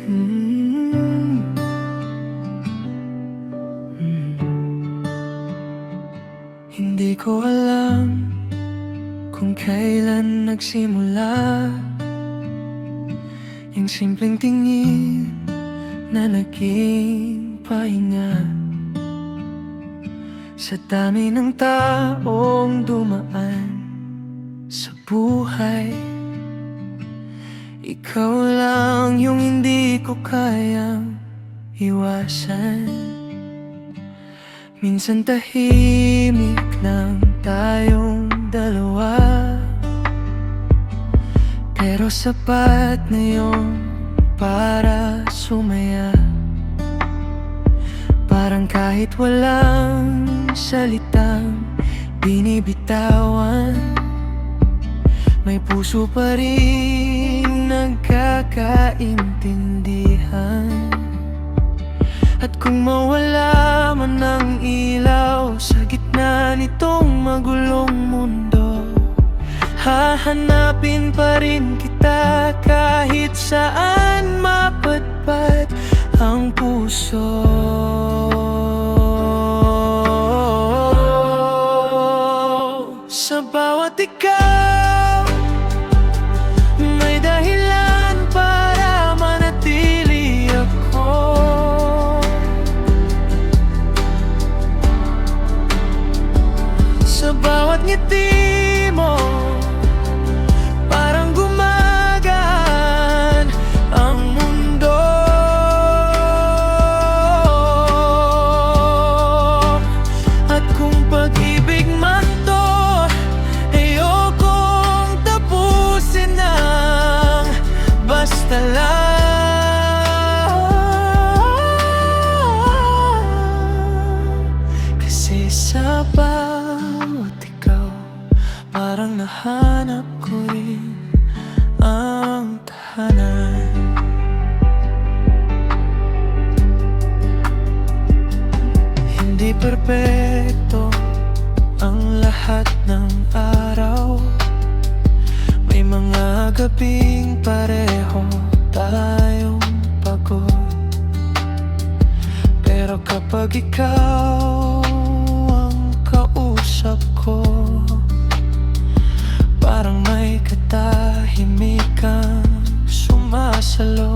Hmm. Hindi ko alam kung kailan nagsimula yung simpleng tingin na naging pahinga. Sa dami ng taong dumaan sa buhay, ikaw lang yung hindi ko kayang iwasan. Minsan tahimik lang tayong dalawa, pero sapat na yun para sumaya. Parang kahit walang salitang binibitawan, may puso pa rin nagkakaintindihan. At kung mawala man ang ilaw sa gitna nitong magulong mundo, hahanapin pa rin kita kahit saan mapadpad ang puso. Sa bawat ikaw, may dahilan para manatili ako. Sa bawat ngiti mo, parang gumagaan ang mundo. At kung pag-ibig man to, ayokong tapusin ng basta lang. Kasi sa bawat ikaw, parang nahanap ko rin ang tahanan. Hindi perpekto ang lahat ng araw, may mga gabing pareho tayong pagod. Pero kapag ikaw ang kausap ko, parang may katahimikang sumasalo.